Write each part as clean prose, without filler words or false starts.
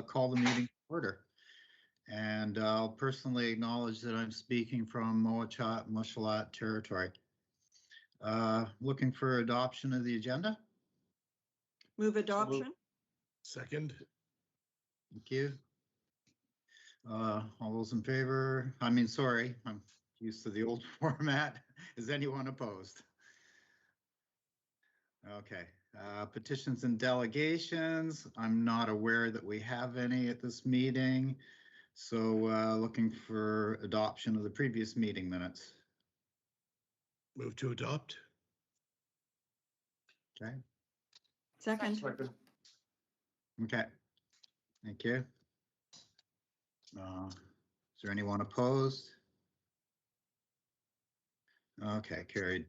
call the meeting to order. And I'll personally acknowledge that I'm speaking from Moachat Mushalat territory. Looking for adoption of the agenda. Move adoption. Second. Thank you. All those in favor? I'm used to the old format. Is anyone opposed? Okay. Petitions and delegations. I'm not aware that we have any at this meeting. So looking for adoption of the previous meeting minutes. Move to adopt. Okay. Second. Okay. Thank you. Is there anyone opposed? Okay, carried.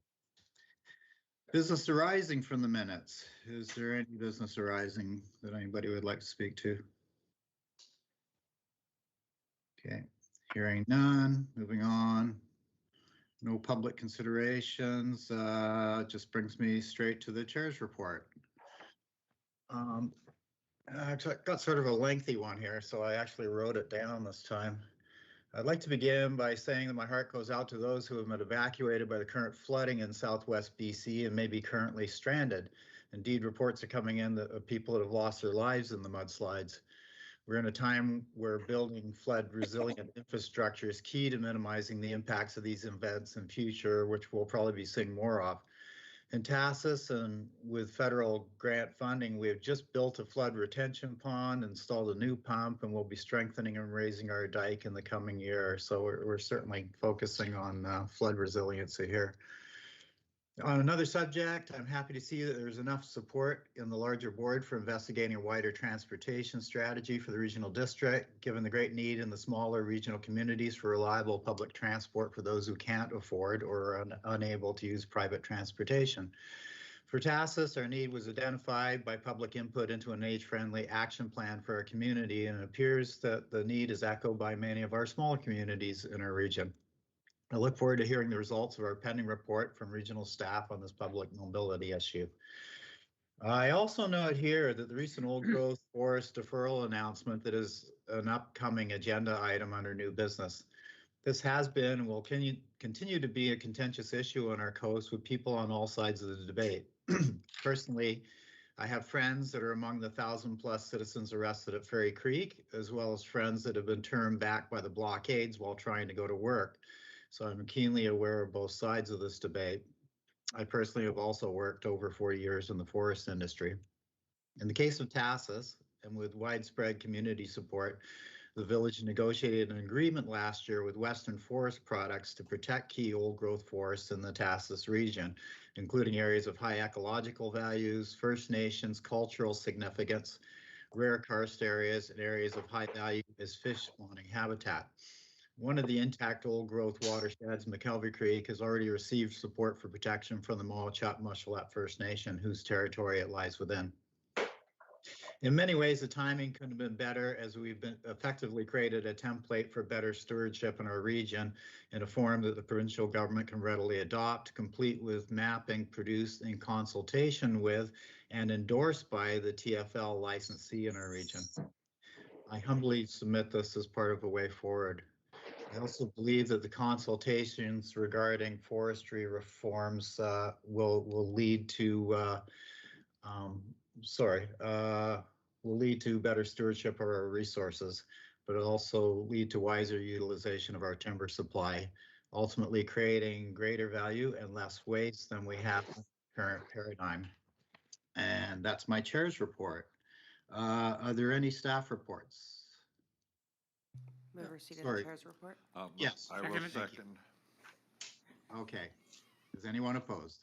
Business arising from the minutes. Is there any business arising that anybody would like to speak to? Okay, hearing none, moving on. No public considerations, just brings me straight to the chair's report. I got sort of a lengthy one here, so I actually wrote it down this time. I'd like to begin by saying that my heart goes out to those who have been evacuated by the current flooding in Southwest BC and may be currently stranded. Indeed, reports are coming in of people that have lost their lives in the mudslides. We're in a time where building flood resilient infrastructure is key to minimizing the impacts of these events in future, which we'll probably be seeing more of. In Tassus and with federal grant funding, we have just built a flood retention pond, installed a new pump, and we'll be strengthening and raising our dike in the coming year. So we're certainly focusing on flood resiliency here. On another subject, I'm happy to see that there's enough support in the larger board for investigating a wider transportation strategy for the regional district, given the great need in the smaller regional communities for reliable public transport for those who can't afford or are unable to use private transportation. For Tassus, our need was identified by public input into an age-friendly action plan for our community, and it appears that the need is echoed by many of our smaller communities in our region. I look forward to hearing the results of our pending report from regional staff on this public mobility issue. I also note here that the recent old growth forest deferral announcement that is an upcoming agenda item under new business. This has been and will continue to be a contentious issue on our coast with people on all sides of the debate. Personally, I have friends that are among the 1,000+ citizens arrested at Ferry Creek, as well as friends that have been turned back by the blockades while trying to go to work. So I'm keenly aware of both sides of this debate. I personally have also worked over 40 years in the forest industry. In the case of Tassus, and with widespread community support, the village negotiated an agreement last year with Western Forest Products to protect key old growth forests in the Tassus region, including areas of high ecological values, First Nations cultural significance, rare karst areas, and areas of high value as fish spawning habitat. One of the intact old growth watersheds, McKelvey Creek, has already received support for protection from the Moachat Mushalat First Nation, whose territory it lies within. In many ways, the timing couldn't have been better, as we've been effectively created a template for better stewardship in our region in a form that the provincial government can readily adopt, complete with mapping produced in consultation with and endorsed by the TFL licensee in our region. I humbly submit this as part of a way forward. I also believe that the consultations regarding forestry reforms will lead to better stewardship of our resources, but it'll also lead to wiser utilization of our timber supply, ultimately creating greater value and less waste than we have in the current paradigm. And that's my chair's report. Are there any staff reports? Move receipt of the chair's report. Yes. I will second. Okay. Is anyone opposed?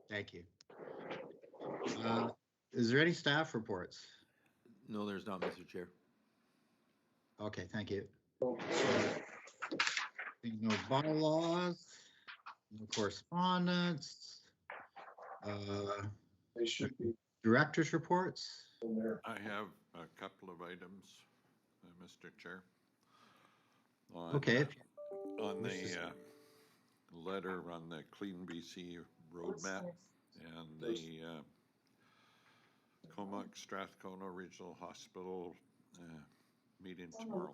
Thank you. Is there any staff reports? No, there's not, Mr. Chair. Okay, thank you. No bylaws, no correspondence. They should be. Director's reports. I have a couple of items, Mr. Chair. Okay. On the letter on the Clean BC roadmap and the Comox Strathcona Regional Hospital meeting tomorrow.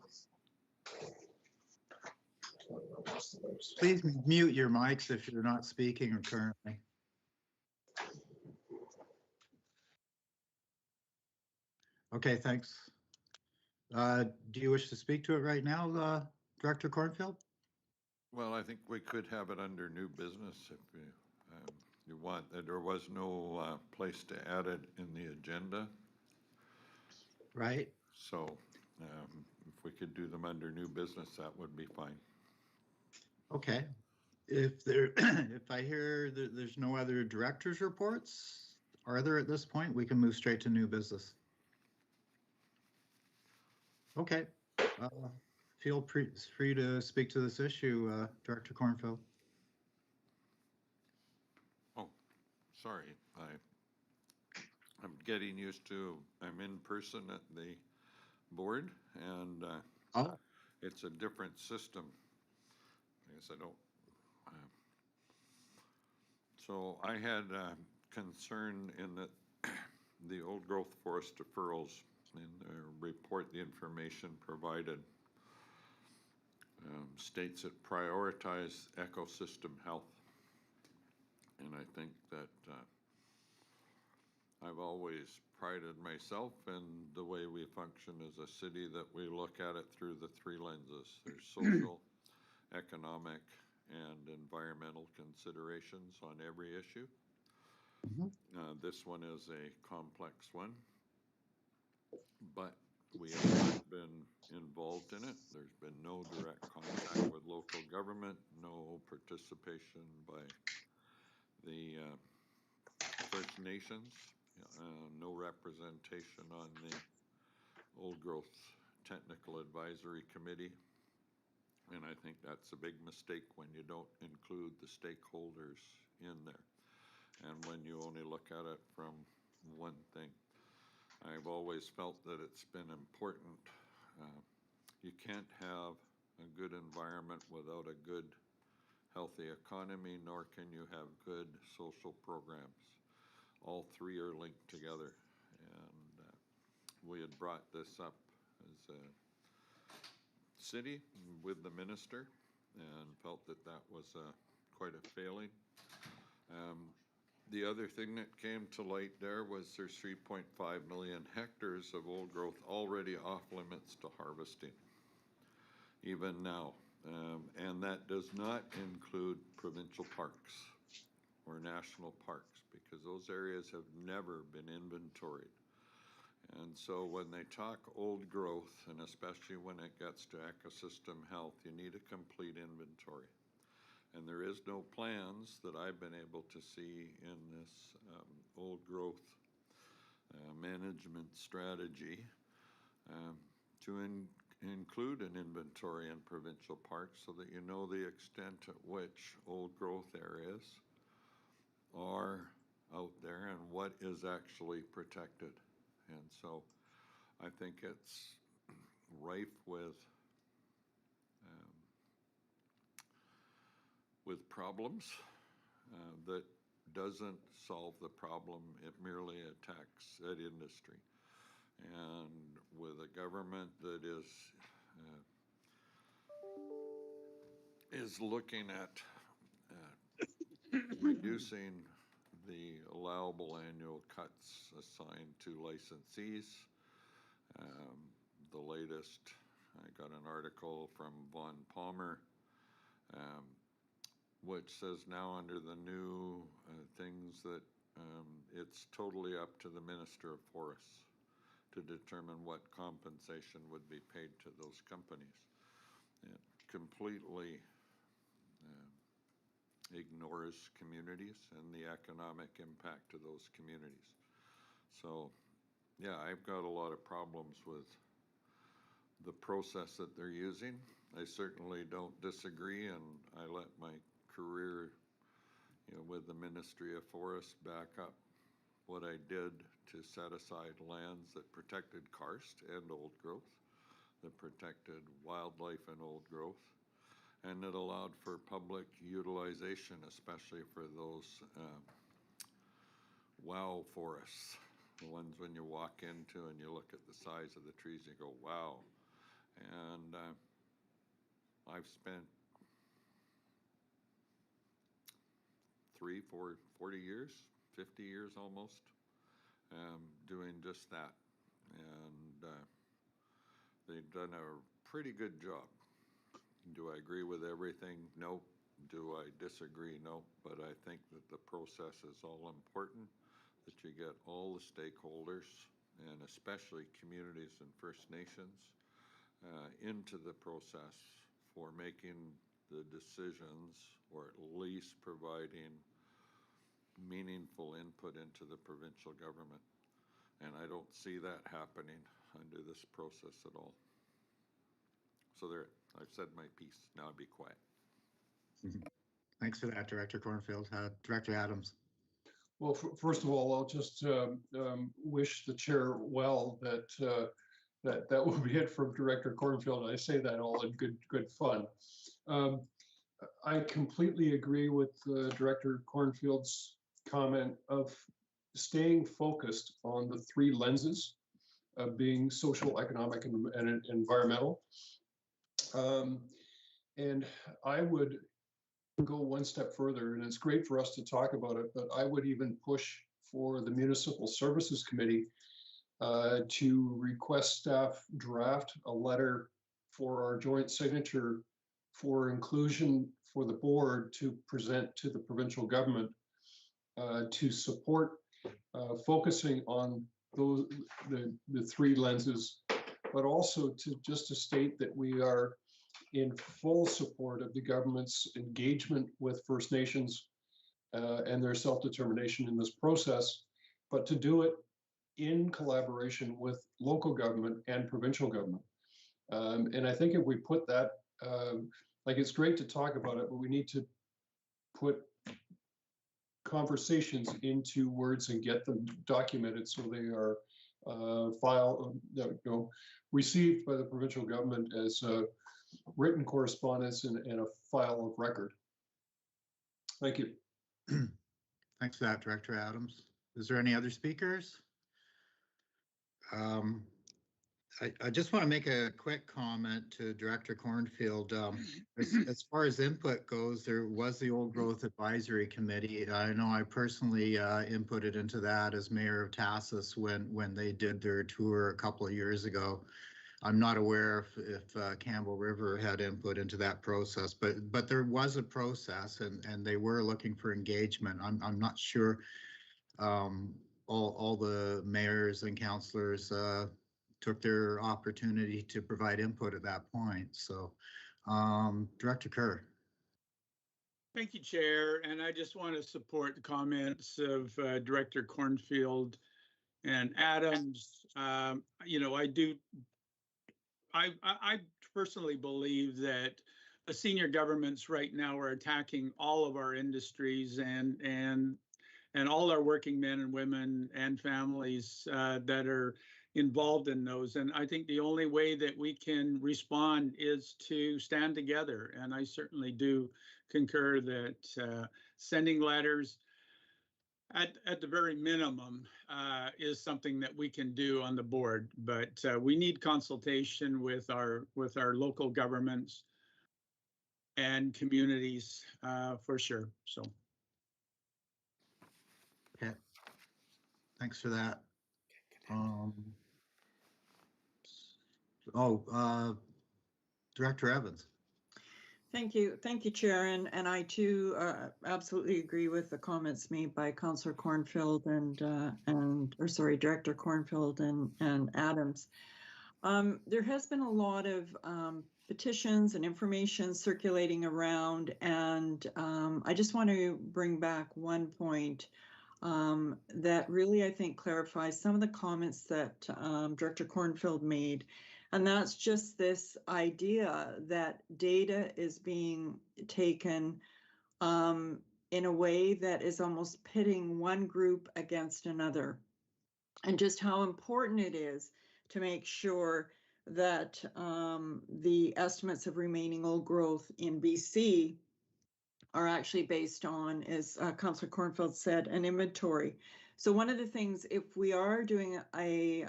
Please mute your mics if you're not speaking or currently. Okay, thanks. Do you wish to speak to it right now, Director Cornfield? Well, I think we could have it under new business if you want. There was no place to add it in the agenda. Right. So if we could do them under new business, that would be fine. Okay. If I hear that there's no other director's reports, are there at this point? We can move straight to new business. Okay. Feel free to speak to this issue, Director Cornfield. Oh, sorry. I'm getting used to, I'm in person at the board, and it's a different system. I guess I don't. So I had concern in that the old growth forest deferrals in the report, the information provided states it prioritize ecosystem health. And I think that I've always prided myself in the way we function as a city, that we look at it through the three lenses. There's social, economic, and environmental considerations on every issue. This one is a complex one, but we have not been involved in it. There's been no direct contact with local government, no participation by the First Nations, no representation on the Old Growth Technical Advisory Committee. And I think that's a big mistake when you don't include the stakeholders in there, and when you only look at it from one thing. I've always felt that it's been important. You can't have a good environment without a good, healthy economy, nor can you have good social programs. All three are linked together, and we had brought this up as a city with the minister and felt that that was quite a failing. The other thing that came to light there was there's 3.5 million hectares of old growth already off limits to harvesting, even now. And that does not include provincial parks or national parks, because those areas have never been inventoried. And so when they talk old growth, and especially when it gets to ecosystem health, you need a complete inventory. And there is no plans that I've been able to see in this old growth management strategy to include an inventory in provincial parks, so that you know the extent at which old growth areas are out there and what is actually protected. And so I think it's rife with problems that doesn't solve the problem. It merely attacks that industry. And with a government that is looking at reducing the allowable annual cuts assigned to licensees. The latest, I got an article from Von Palmer, which says now under the new things that it's totally up to the Minister of Forests to determine what compensation would be paid to those companies. It completely ignores communities and the economic impact to those communities. So, yeah, I've got a lot of problems with the process that they're using. I certainly don't disagree, and I let my career, with the Ministry of Forests back up what I did to set aside lands that protected karst and old growth, that protected wildlife and old growth, and it allowed for public utilization, especially for those wow forests the ones when you walk into and you look at the size of the trees, you go, wow. And I've spent 40 years, 50 years almost, doing just that. And they've done a pretty good job. Do I agree with everything? No. Do I disagree? No. But I think that the process is all important, that you get all the stakeholders, and especially communities and First Nations, into the process for making the decisions, or at least providing meaningful input into the provincial government. And I don't see that happening under this process at all. So there, I've said my piece. Now I'll be quiet. Thanks for that, Director Cornfield. Director Adams. Well, first of all, I'll just wish the chair well that that will be it from Director Cornfield. I say that all in good fun. I completely agree with Director Cornfield's comment of staying focused on the three lenses of being social, economic, and environmental. And I would go one step further, and it's great for us to talk about it, but I would even push for the Municipal Services Committee to request staff draft a letter for our joint signature for inclusion for the board to present to the provincial government to support focusing on those the three lenses, but also to state that we are in full support of the government's engagement with First Nations and their self-determination in this process, but to do it in collaboration with local government and provincial government. And I think if we put that, like, it's great to talk about it, but we need to put conversations into words and get them documented so they are received by the provincial government as written correspondence and a file of record. Thank you. Thanks for that, Director Adams. Is there any other speakers? I just want to make a quick comment to Director Cornfield. As far as input goes, there was the Old Growth Advisory Committee. I know I personally inputted into that as Mayor of Tassus when they did their tour a couple of years ago. I'm not aware if Campbell River had input into that process, but there was a process, and they were looking for engagement. I'm not sure all the mayors and councillors took their opportunity to provide input at that point. So, Director Kerr. Thank you, Chair. And I just want to support the comments of Director Cornfield and Adams. You know, I personally believe that the senior governments right now are attacking all of our industries and all our working men and women and families that are involved in those. And I think the only way that we can respond is to stand together. And I certainly do concur that sending letters at the very minimum is something that we can do on the board, but we need consultation with our local governments and communities for sure. So. Okay. Thanks for that. Director Evans. Thank you, Chair, and I too absolutely agree with the comments made by Councillor Cornfield Director Cornfield and Adams. There has been a lot of petitions and information circulating around, and I just want to bring back one point that really, I think, clarifies some of the comments that Director Cornfield made. And that's just this idea that data is being taken in a way that is almost pitting one group against another. And just how important it is to make sure that the estimates of remaining old growth in BC are actually based on, as Councillor Cornfield said, an inventory. So one of the things, if we are doing a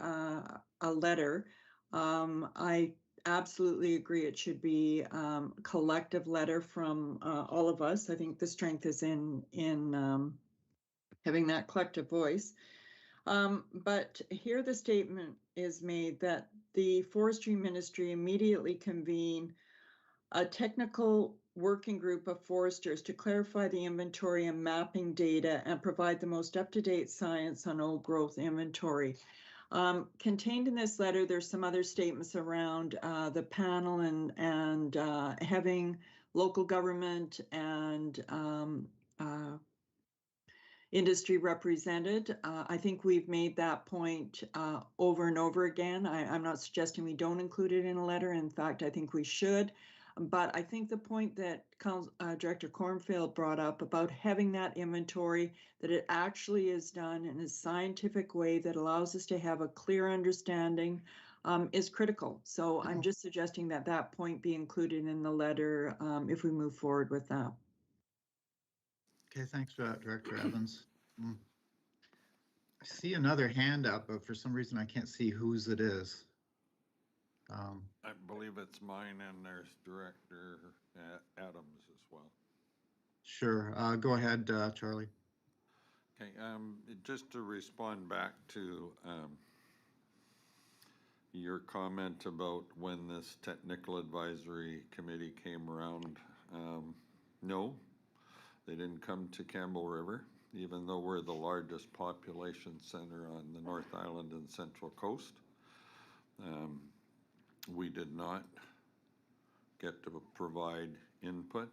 letter, I absolutely agree it should be a collective letter from all of us. I think the strength is in having that collective voice. But here the statement is made that the forestry ministry immediately convene a technical working group of foresters to clarify the inventory and mapping data and provide the most up-to-date science on old growth inventory. Contained in this letter, there's some other statements around the panel and having local government and industry represented. I think we've made that point over and over again. I'm not suggesting we don't include it in a letter. In fact, I think we should. But I think the point that Director Cornfield brought up about having that inventory, that it actually is done in a scientific way that allows us to have a clear understanding is critical. So I'm just suggesting that that point be included in the letter if we move forward with that. Okay, thanks for that, Director Evans. I see another hand up, but for some reason I can't see whose it is. I believe it's mine, and there's Director Adams as well. Sure, go ahead, Charlie. Okay, just to respond back to your comment about when this technical advisory committee came around, no, they didn't come to Campbell River, even though we're the largest population center on the North Island and Central Coast. We did not get to provide input.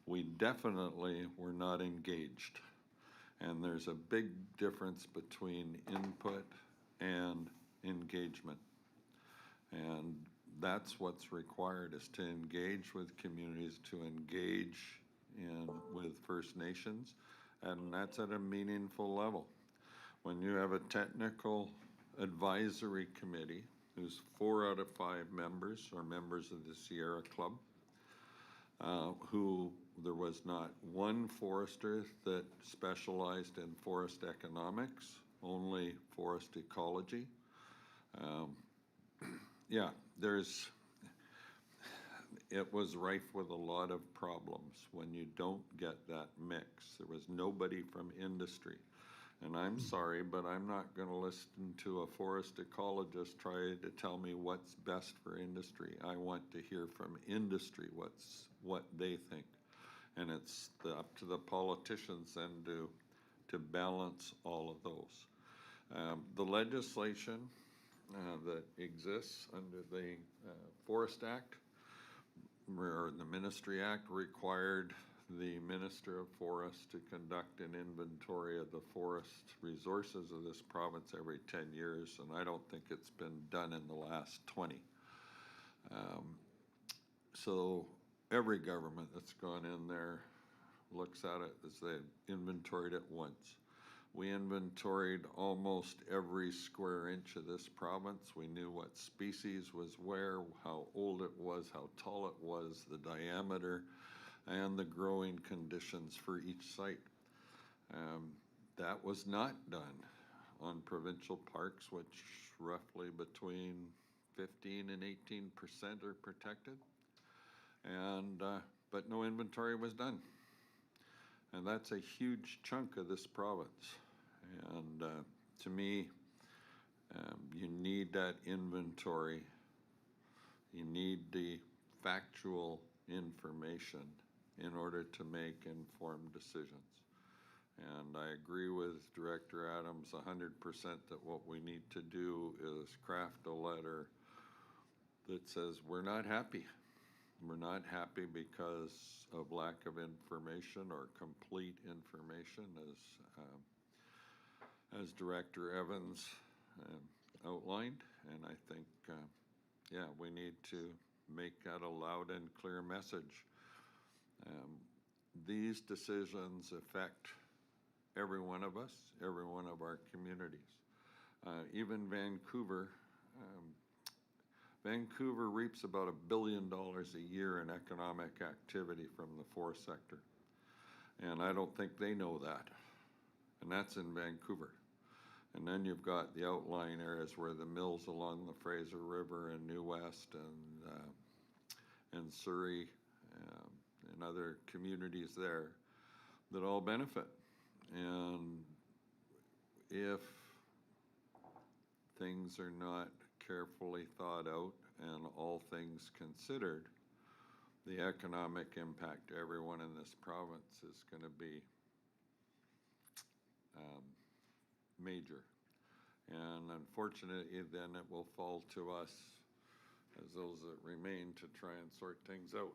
We definitely were not engaged. And there's a big difference between input and engagement. And that's what's required, is to engage with communities, to engage with First Nations, and that's at a meaningful level. When you have a technical advisory committee whose 4 out of 5 members are members of the Sierra Club, who there was not one forester that specialized in forest economics, only forest ecology. Yeah, it was rife with a lot of problems when you don't get that mix. There was nobody from industry. And I'm sorry, but I'm not going to listen to a forest ecologist try to tell me what's best for industry. I want to hear from industry what they think. And it's up to the politicians then to balance all of those. The legislation that exists under the Forest Act, or the Ministry Act, required the Minister of Forests to conduct an inventory of the forest resources of this province every 10 years, and I don't think it's been done in the last 20. So every government that's gone in there looks at it as they inventoried it once. We inventoried almost every square inch of this province. We knew what species was where, how old it was, how tall it was, the diameter, and the growing conditions for each site. That was not done on provincial parks, which roughly between 15 and 18% are protected, and but no inventory was done. And that's a huge chunk of this province. And to me, you need that inventory. You need the factual information in order to make informed decisions. And I agree with Director Adams 100% that what we need to do is craft a letter that says we're not happy. We're not happy because of lack of information or complete information, as Director Evans outlined. And I think, yeah, we need to make that a loud and clear message. These decisions affect every one of us, every one of our communities. Even Vancouver, Vancouver reaps about $1 billion a year in economic activity from the forest sector. And I don't think they know that. and that's in Vancouver. And then you've got the outlying areas where the mills along the Fraser River and New West and Surrey and other communities there that all benefit. And if things are not carefully thought out and all things considered, the economic impact to everyone in this province is going to be major. And unfortunately, then it will fall to us as those that remain to try and sort things out.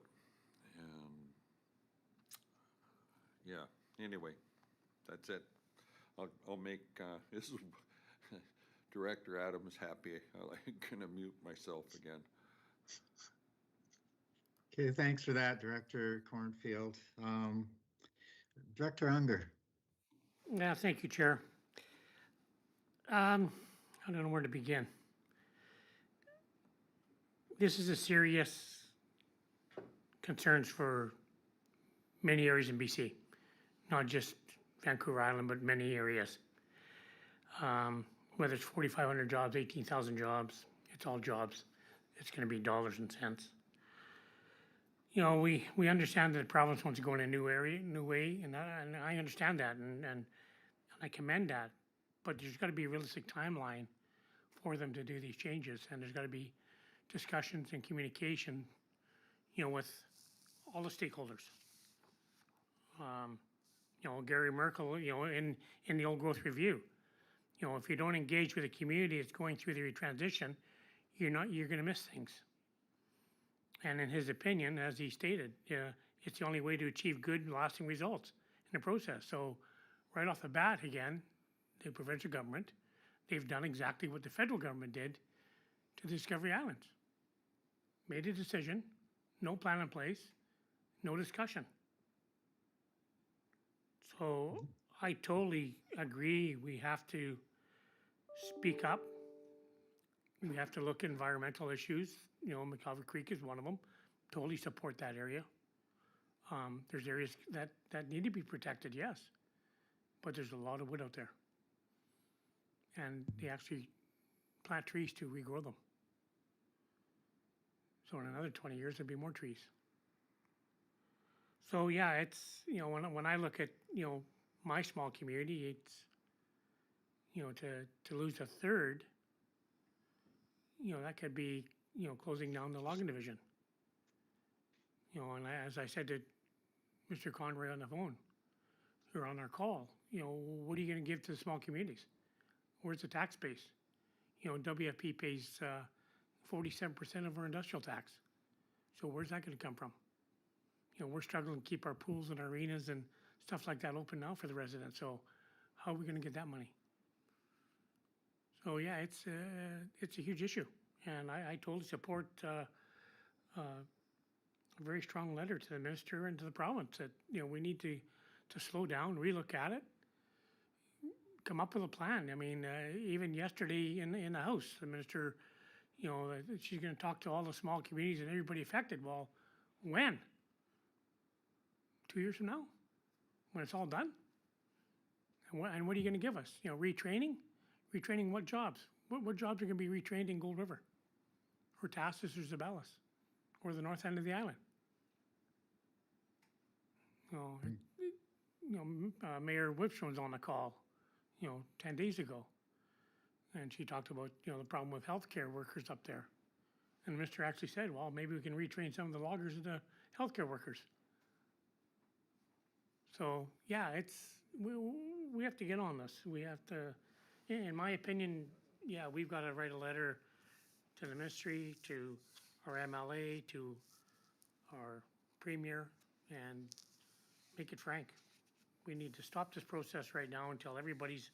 And yeah, anyway, that's it. I'll make this is Director Adams happy. I'm gonna mute myself again. Okay, thanks for that, Director Cornfield. Director Unger. Yeah, thank you, Chair. I don't know where to begin. This is a serious concerns for many areas in BC, not just Vancouver Island, but many areas. Whether it's 4,500 jobs, 18,000 jobs, it's all jobs. It's going to be dollars and cents. You know, we understand that the province wants to go in a new way, and I understand that, and I commend that. But there's got to be a realistic timeline for them to do these changes, and there's got to be discussions and communication, you know, with all the stakeholders. You know, Gary Merkel, you know, in the old growth review, you know, if you don't engage with the community that's going through the transition, you're going to miss things. And in his opinion, as he stated, it's the only way to achieve good and lasting results in the process. So right off the bat, again, the provincial government, they've done exactly what the federal government did to the Discovery Islands. Made a decision, no plan in place, no discussion. So I totally agree. We have to speak up. We have to look at environmental issues. You know, McCalvert Creek is one of them. Totally support that area. There's areas that need to be protected, yes. But there's a lot of wood out there. And they actually plant trees to regrow them. So in another 20 years, there'll be more trees. So yeah, it's, you know, when I look at, you know, my small community, it's, you know, to lose a third, you know, that could be, you know, closing down the logging division. You know, and as I said to Mr. Conroy on the phone, or on our call, you know, what are you going to give to the small communities? Where's the tax base? You know, WFP pays 47% of our industrial tax. So where's that going to come from? You know, we're struggling to keep our pools and arenas and stuff like that open now for the residents. So how are we going to get that money? So yeah, it's a huge issue, and I totally support a very strong letter to the minister and to the province that, you know, we need to slow down, relook at it, come up with a plan. I mean, even yesterday in the House, the minister, you know, she's going to talk to all the small communities and everybody affected. Well, when? 2 years from now, when it's all done? And what are you going to give us? You know, retraining? Retraining what jobs? What jobs are going to be retrained in Gold River, or Tassus, or Zabelis, or the north end of the island? You know, Mayor Whipstone was on the call, you know, 10 days ago, and she talked about, you know, the problem with healthcare workers up there. And the minister actually said, well, maybe we can retrain some of the loggers into healthcare workers. So yeah, we have to get on this. We have to, in my opinion, yeah, we've got to write a letter to the ministry, to our MLA, to our premier, and make it frank. We need to stop this process right now until everybody's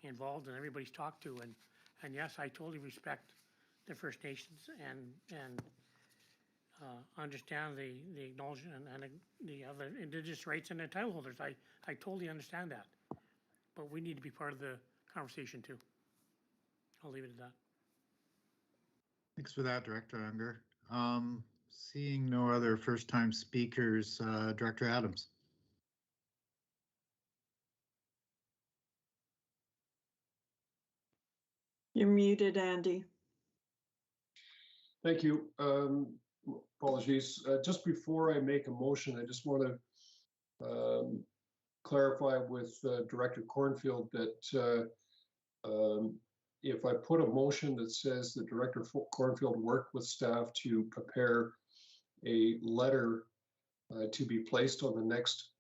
involved and everybody's talked to. And yes, I totally respect the First Nations and understand the acknowledgement and the other Indigenous rights and title holders. I totally understand that. But we need to be part of the conversation too. I'll leave it at that. Thanks for that, Director Unger. Seeing no other first-time speakers, Director Adams. You're muted, Andy. Thank you. Apologies. Just before I make a motion, I just want to clarify with Director Cornfield that if I put a motion that says that Director Cornfield worked with staff to prepare a letter to be placed on the next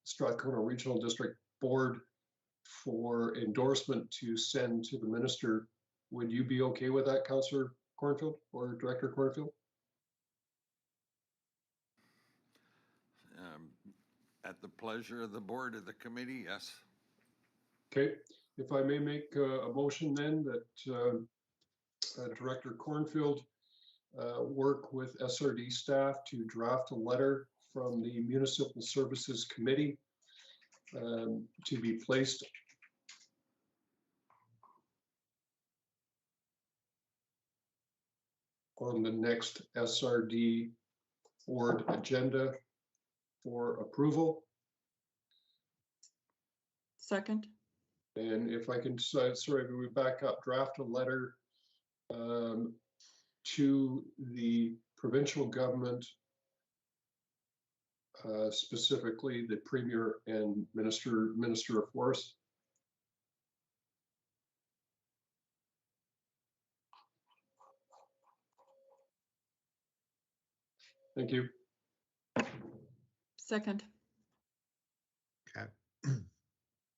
Strathcona Regional District Board for endorsement to send to the minister, would you be okay with that, Councillor Cornfield or Director Cornfield? At the pleasure of the board or the committee, yes. Okay, if I may make a motion then that Director Cornfield work with SRD staff to draft a letter from the Municipal Services Committee to be placed on the next SRD board agenda for approval. Second. And if I can, sorry, we back up, draft a letter to the provincial government, specifically the Premier and Minister of Forest. Thank you. Second. Okay.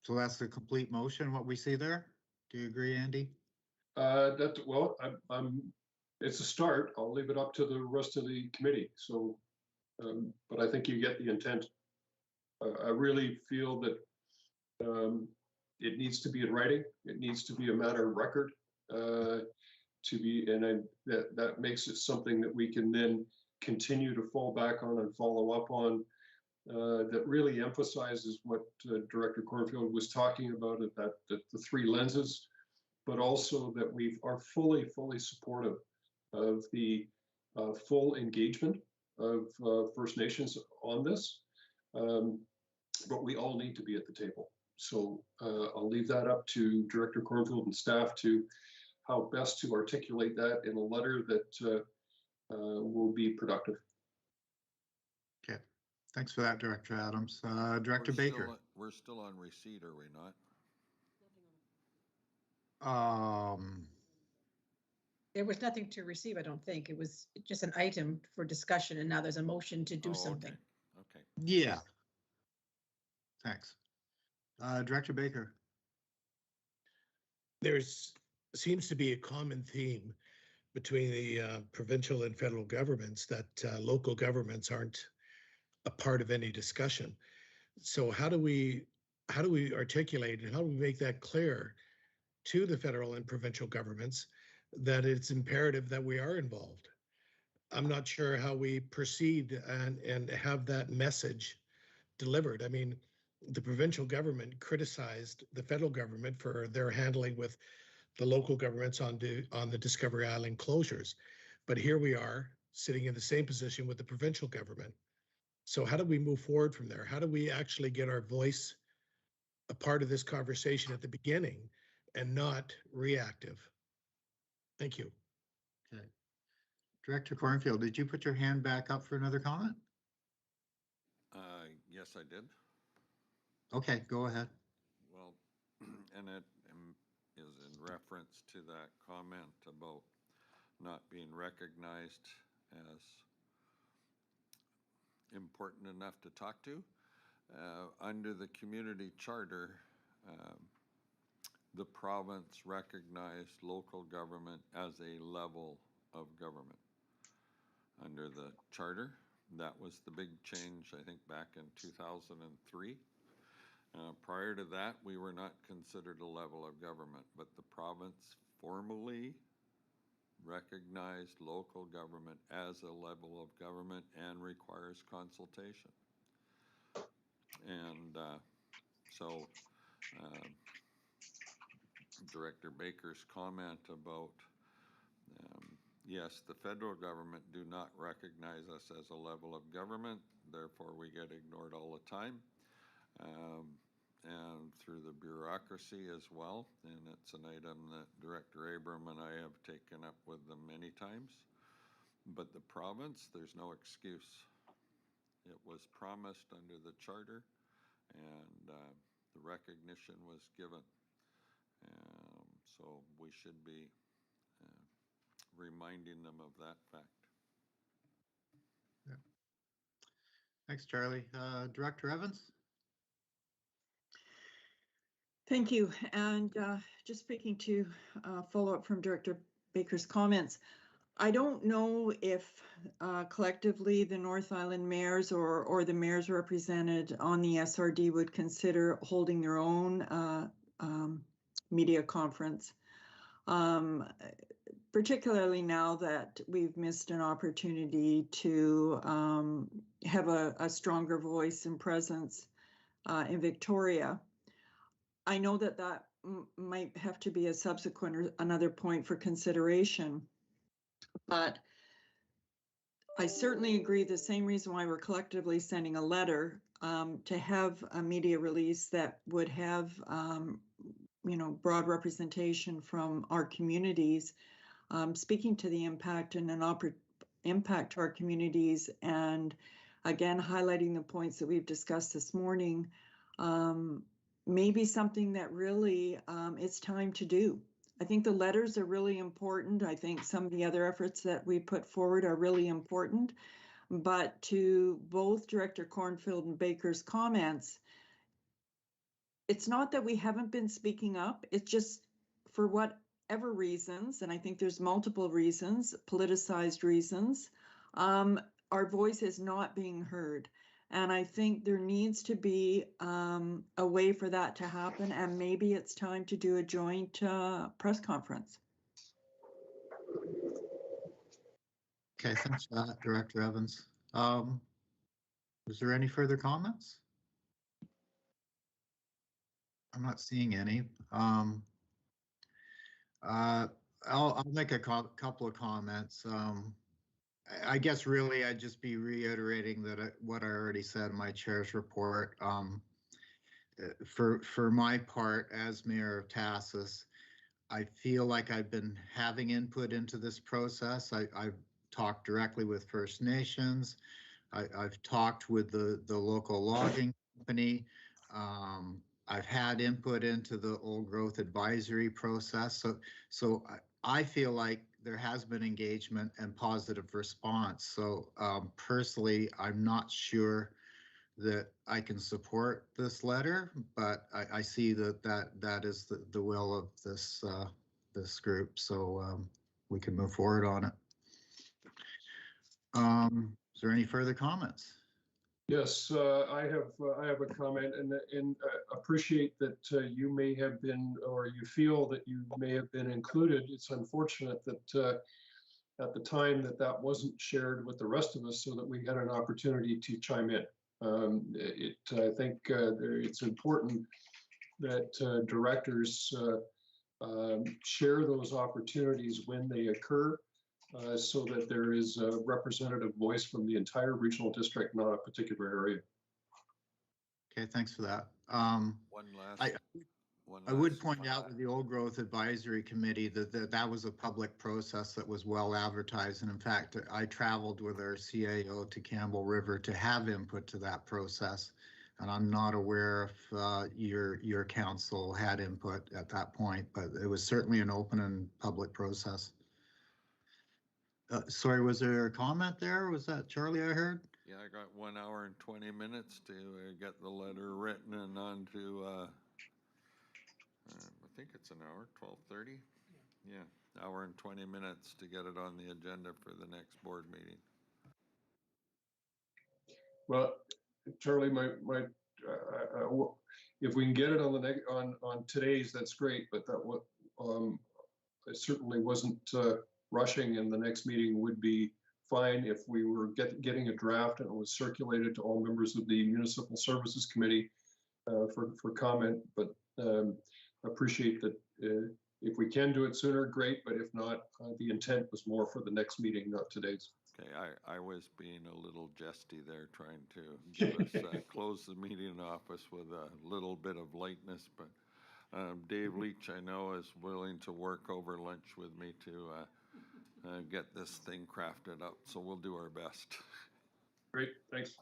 So that's the complete motion, what we see there? Do you agree, Andy? Well, it's a start. I'll leave it up to the rest of the committee. So, but I think you get the intent. I really feel that it needs to be in writing. It needs to be a matter of record to be, and that makes it something that we can then continue to fall back on and follow up on. That really emphasizes what Director Cornfield was talking about, that the three lenses, but also that we are fully supportive of the full engagement of First Nations on this. But we all need to be at the table. So I'll leave that up to Director Cornfield and staff to how best to articulate that in a letter that will be productive. Okay, thanks for that, Director Adams. Director Baker. We're still on receipt, are we not? There was nothing to receive, I don't think. It was just an item for discussion, and now there's a motion to do something. Okay. Yeah. Thanks. Director Baker. Seems to be a common theme between the provincial and federal governments that local governments aren't a part of any discussion. So how do we articulate and how do we make that clear to the federal and provincial governments that it's imperative that we are involved? I'm not sure how we proceed and have that message delivered. I mean, the provincial government criticized the federal government for their handling with the local governments on the Discovery Island closures. But here we are sitting in the same position with the provincial government. So how do we move forward from there? How do we actually get our voice a part of this conversation at the beginning and not reactive? Thank you. Okay. Director Cornfield, did you put your hand back up for another comment? Yes, I did. Okay, go ahead. Well, and it is in reference to that comment about not being recognized as important enough to talk to. Under the community charter, the province recognized local government as a level of government. Under the charter, that was the big change, I think, back in 2003. Prior to that, we were not considered a level of government, but the province formally recognized local government as a level of government and requires consultation. And so Director Baker's comment about, yes, the federal government do not recognize us as a level of government, therefore we get ignored all the time. and through the bureaucracy as well. And it's an item that Director Abram and I have taken up with them many times. But the province, there's no excuse. It was promised under the charter, and the recognition was given. So we should be reminding them of that fact. Yeah. Thanks, Charlie. Director Evans? Thank you. And just speaking to follow up from Director Baker's comments, I don't know if collectively the North Island mayors or the mayors represented on the SRD would consider holding their own media conference, particularly now that we've missed an opportunity to have a stronger voice and presence in Victoria. I know that might have to be a subsequent or another point for consideration, but I certainly agree the same reason why we're collectively sending a letter to have a media release that would have broad representation from our communities, speaking to the impact and impact to our communities, and again highlighting the points that we've discussed this morning. Maybe something that really it's time to do. I think the letters are really important. I think some of the other efforts that we put forward are really important. But to both Director Cornfield and Baker's comments, it's not that we haven't been speaking up. It's just for whatever reasons, and I think there's multiple reasons, politicized reasons, our voice is not being heard. And I think there needs to be a way for that to happen, and maybe it's time to do a joint press conference. Okay, thanks for that, Director Evans. Is there any further comments? I'm not seeing any. I'll make a couple of comments. I guess really I'd just be reiterating that what I already said in my chair's report. For my part, as Mayor of Tassus, I feel like I've been having input into this process. I've talked directly with First Nations. I've talked with the local logging company. I've had input into the old growth advisory process. So I feel like there has been engagement and positive response. So personally, I'm not sure that I can support this letter, but I see that is the will of this group. So we can move forward on it. Is there any further comments? Yes, I have a comment, and appreciate that you may have been, or you feel that you may have been included. It's unfortunate that at the time that wasn't shared with the rest of us, so that we had an opportunity to chime in. I think it's important that directors share those opportunities when they occur, so that there is a representative voice from the entire regional district, not a particular area. Okay, thanks for that. One last I would point out with the Old Growth Advisory Committee that was a public process that was well advertised. And in fact, I traveled with our CAO to Campbell River to have input to that process. And I'm not aware if your council had input at that point, but it was certainly an open and public process. Sorry, was there a comment there? Was that Charlie I heard? Yeah, I got 1 hour and 20 minutes to get the letter written and on to, I think it's an hour, 12:30? Yeah, hour and 20 minutes to get it on the agenda for the next board meeting. Well, Charlie, if we can get it on today's, that's great. But it certainly wasn't rushing, and the next meeting would be fine if we were getting a draft and it was circulated to all members of the Municipal Services Committee for comment. But appreciate that if we can do it sooner, great. But if not, the intent was more for the next meeting, not today's. Okay, I was being a little jesty there, trying to give us, close the meeting office with a little bit of lightness, but Dave Leach, I know, is willing to work over lunch with me to get this thing crafted up, so we'll do our best. Great, thanks.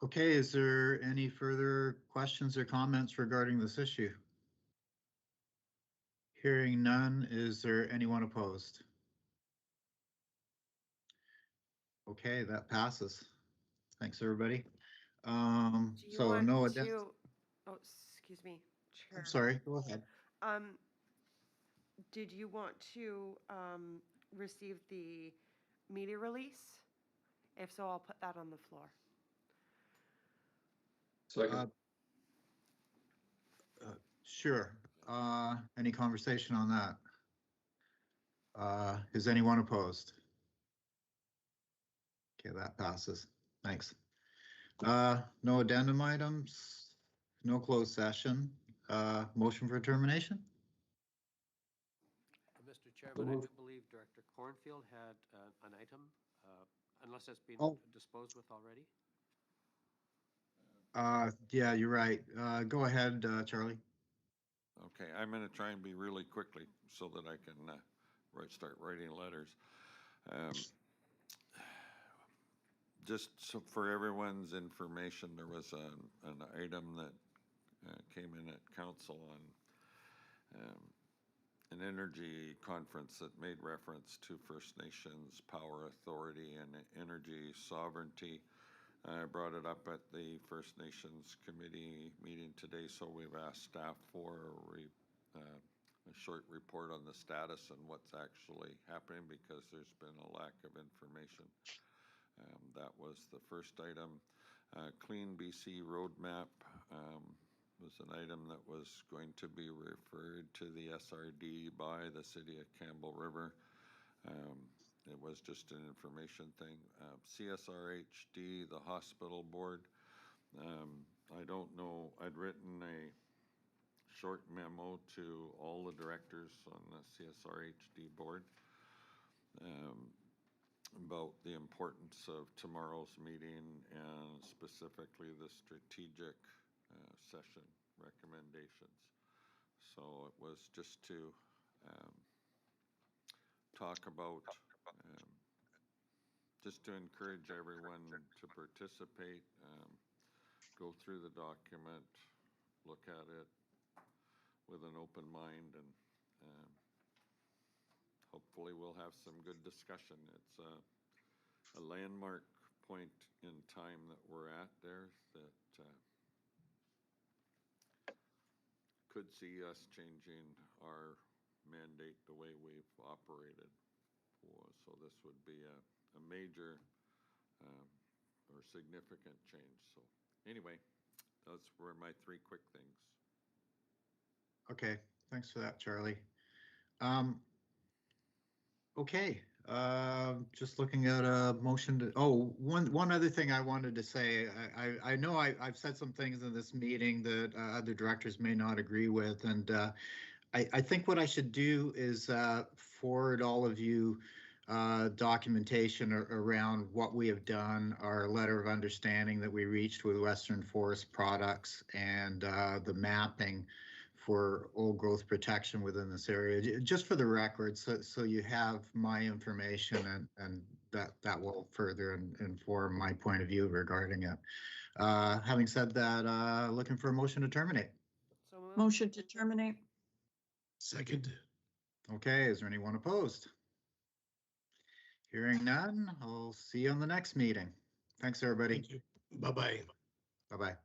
Okay, is there any further questions or comments regarding this issue? Hearing none, is there anyone opposed? Okay, that passes. Thanks, everybody. Do you So want no, to, oh, excuse me, Chair. I'm sorry, go ahead. Did you want to receive the media release? If so, I'll put that on the floor. Second. Sure. Any conversation on that? Is anyone opposed? Okay, that passes. Thanks. No addendum items, no closed session. Motion for termination? Mr. Chairman, I do believe Director Cornfield had an item, unless it's been disposed with already. Yeah, you're right. Go ahead, Charlie. Okay, I'm going to try and be really quickly so that I can start writing letters. Just so for everyone's information, there was an item that came in at council on an energy conference that made reference to First Nations power authority and energy sovereignty. I brought it up at the First Nations Committee meeting today, so we've asked staff for a short report on the status and what's actually happening, because there's been a lack of information. That was the first item. Clean BC roadmap was an item that was going to be referred to the SRD by the City of Campbell River. It was just an information thing. CSRHD, the hospital board. I don't know, I'd written a short memo to all the directors on the CSRHD board about the importance of tomorrow's meeting and specifically the strategic session recommendations. So it was just to talk about, just to encourage everyone to participate, go through the document, look at it with an open mind, and hopefully we'll have some good discussion. It's a landmark point in time that we're at there that could see us changing our mandate the way we've operated. So this would be a major or significant change. So anyway, those were my three quick things. Okay, thanks for that, Charlie. Okay, just looking at a motion to, one other thing I wanted to say. I know I've said some things in this meeting that other directors may not agree with, and I think what I should do is forward all of you documentation around what we have done, our letter of understanding that we reached with Western Forest Products, and the mapping for old growth protection within this area, just for the record, so you have my information, and that will further inform my point of view regarding it. Having said that, looking for a motion to terminate. So moved. Motion to terminate. Second. Okay, is there anyone opposed? Hearing none, I'll see you on the next meeting. Thanks, everybody. Thank you. Bye-bye. Bye-bye.